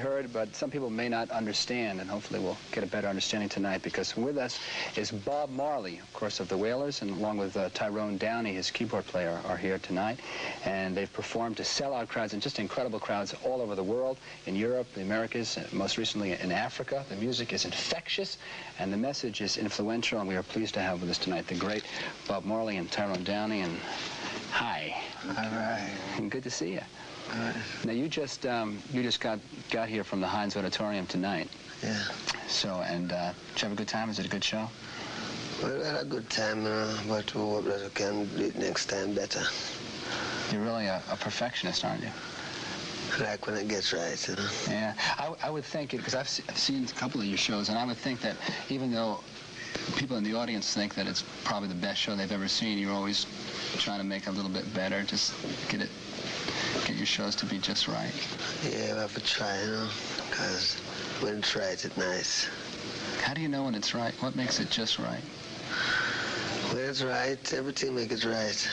heard, but some people may not understand, and hopefully we'll get a better understanding tonight, because with us is Bob Marley, of course, of the Wailers, and along with Tyrone Downey, his keyboard player, are here tonight. And they've performed to sellout crowds, and just incredible crowds all over the world, in Europe, the Americas, most recently in Africa. The music is infectious, and the message is influential, and we are pleased to have with us tonight the great Bob Marley and Tyrone Downey. And hi. All right. And good to see you. Right. Now you just got here from the Heinz Auditorium tonight. Yeah. So, and did you have a good time? Was it a good show? Well, we had a good time, but we hope that we can do it next time better. You're really a perfectionist, aren't you? Like when it gets right, you know. Yeah, I would think it, because I've seen a couple of your shows, and I would think that even though people in the audience think that it's probably the best show they've ever seen, you're always trying to make it a little bit better, just get your shows to be just right. Yeah, we have to try, you know, because when it's right, it's nice. How do you know when it's right? What makes it just right? When it's right, everything makes it right.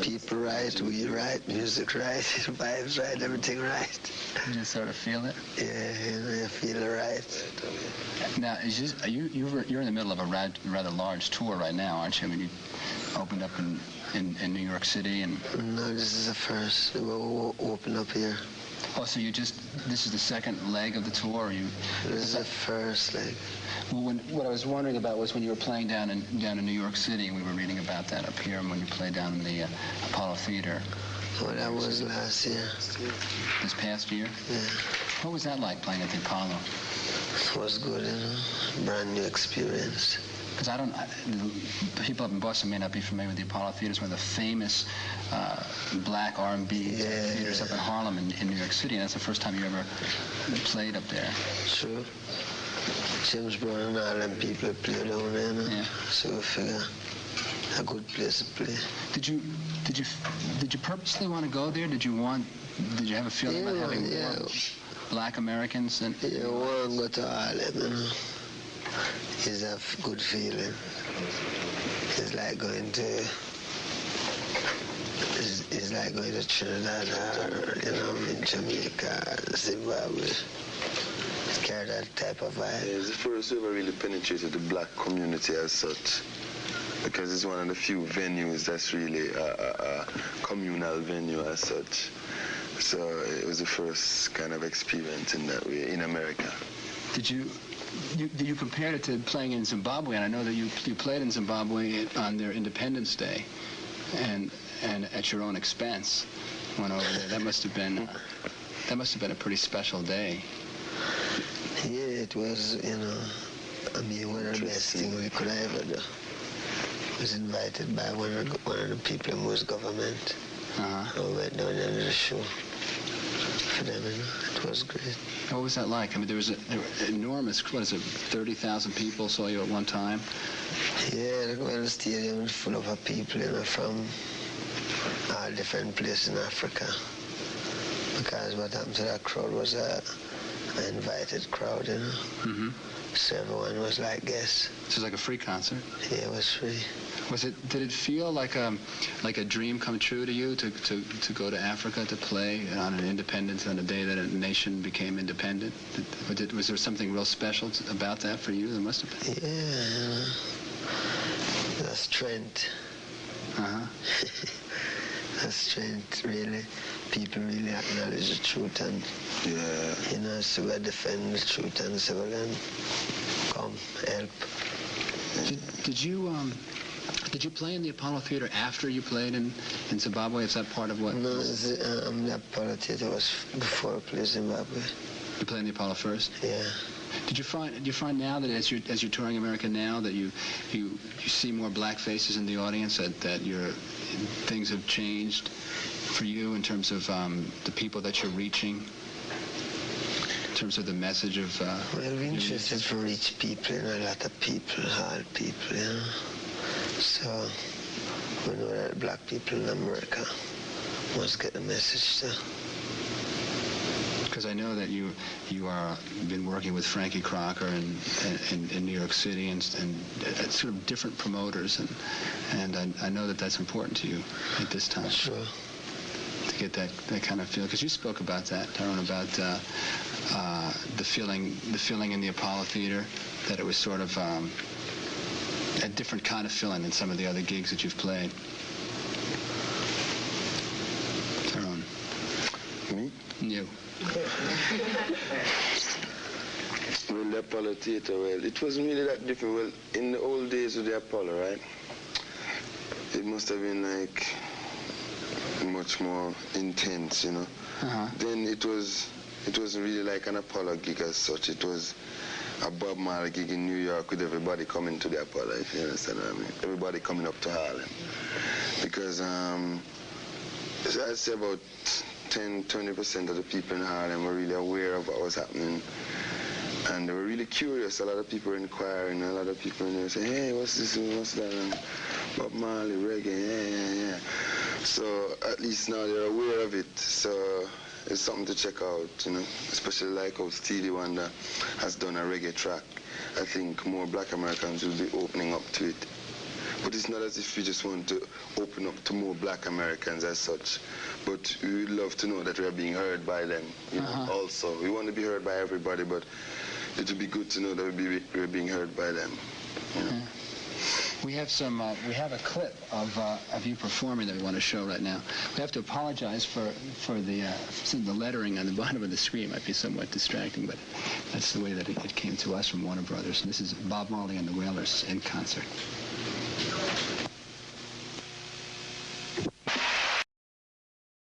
People right, we right, music right, vibes right, everything right. You just sort of feel it? Yeah, you know, you feel it right. Now, you're in the middle of a rather large tour right now, aren't you? I mean, you opened up in New York City and... No, this is the first. We'll open up here. Oh, so this is the second leg of the tour? Or This is the first leg. Well, what I was wondering about was when you were playing down in New York City, and we were reading about that up here, and when you played down in the Apollo Theater. Oh, that was last year. This past year? Yeah. What was that like, playing at the Apollo? It was good, you know, brand new experience. Because people up in Boston may not be familiar with the Apollo Theater. It's one of the famous black R&B theaters up in Harlem in New York City, and that's the first time you ever played up there. True. James Brown and all them people play down there, you know? Yeah. So we figure a good place to play. Did you purposely want to go there? Did you have a feeling about having more black Americans? Yeah, want to go to Harlem, you know. It's a good feeling. It's like going to Trinidad or, you know, in Jamaica, Zimbabwe. It's carry that type of vibe. Yeah, it's the first we ever really penetrated the black community as such, because it's one of the few venues that's really a communal venue as such. So it was the first kind of experience in that way in America. Did you compare it to playing in Zimbabwe? And I know that you played in Zimbabwe on their Independence Day, and at your own expense went over there. That must have been a pretty special day. Yeah, it was, you know, I mean, one of the best things we could ever do. I was invited by one of the people in Moose government. Uh-huh. I went down there to the show for them, you know. It was great. What was that like? I mean, there were enormous, what is it, 30,000 people saw you at one time? Yeah, the stadium was full of people, you know, from all different places in Africa. Because what happened to that crowd was an invited crowd, you know. Mm-hmm. So everyone was like guests. So it was like a free concert? Yeah, it was free. Did it feel like a dream come true to you to go to Africa to play on an independence on the day that a nation became independent? Was there something real special about that for you? There must have been. Yeah, the strength. Uh-huh. The strength, really. People really acknowledge the truth, and you know, so we defend the truth, and so we can come help. Did you play in the Apollo Theater after you played in Zimbabwe? Is that part of what? No, the Apollo Theater was before I played Zimbabwe. You played in the Apollo first? Yeah. Do you find now that as you're touring America now that you see more black faces in the audience, that things have changed for you in terms of the people that you're reaching, in terms of the message of? Well, we're interested to reach people, you know, a lot of people, all people, you know. So we know that black people in America must get the message too. Because I know that you are been working with Frankie Crocker in New York City and sort of different promoters, and I know that that's important to you at this time. Sure. To get that kind of feel, because you spoke about that, Tyrone, about the feeling in the Apollo Theater, that it was sort of a different kind of feeling than some of the other gigs that you've played? Tyrone. Me? You. Well, the Apollo Theater, well, it wasn't really that different. Well, in the old days of the Apollo, right, it must have been like much more intense, you know. Then it wasn't really like an Apollo gig as such. It was a Bob Marley gig in New York with everybody coming to the Apollo, if you understand what I mean. Everybody coming up to Harlem. Because I'd say about 10-20% of the people in Harlem were really aware of what was happening. And they were really curious. A lot of people were inquiring. A lot of people in there saying, hey, what's this and what's that? And Bob Marley, reggae, yeah. So at least now they're aware of it. So it's something to check out, you know. Especially like how Stevie Wonder has done a reggae track. I think more black Americans will be opening up to it. But it's not as if we just want to open up to more black Americans as such. But we would love to know that we are being heard by them, you know, also. We want to be heard by everybody, but it would be good to know that we're being heard by them. You know? We have a clip of you performing that we want to show right now. We have to apologize for the lettering on the bottom of the screen. Might be somewhat distracting, but that's the way that it came to us from Warner Brothers. And this is Bob Marley and the Wailers in concert.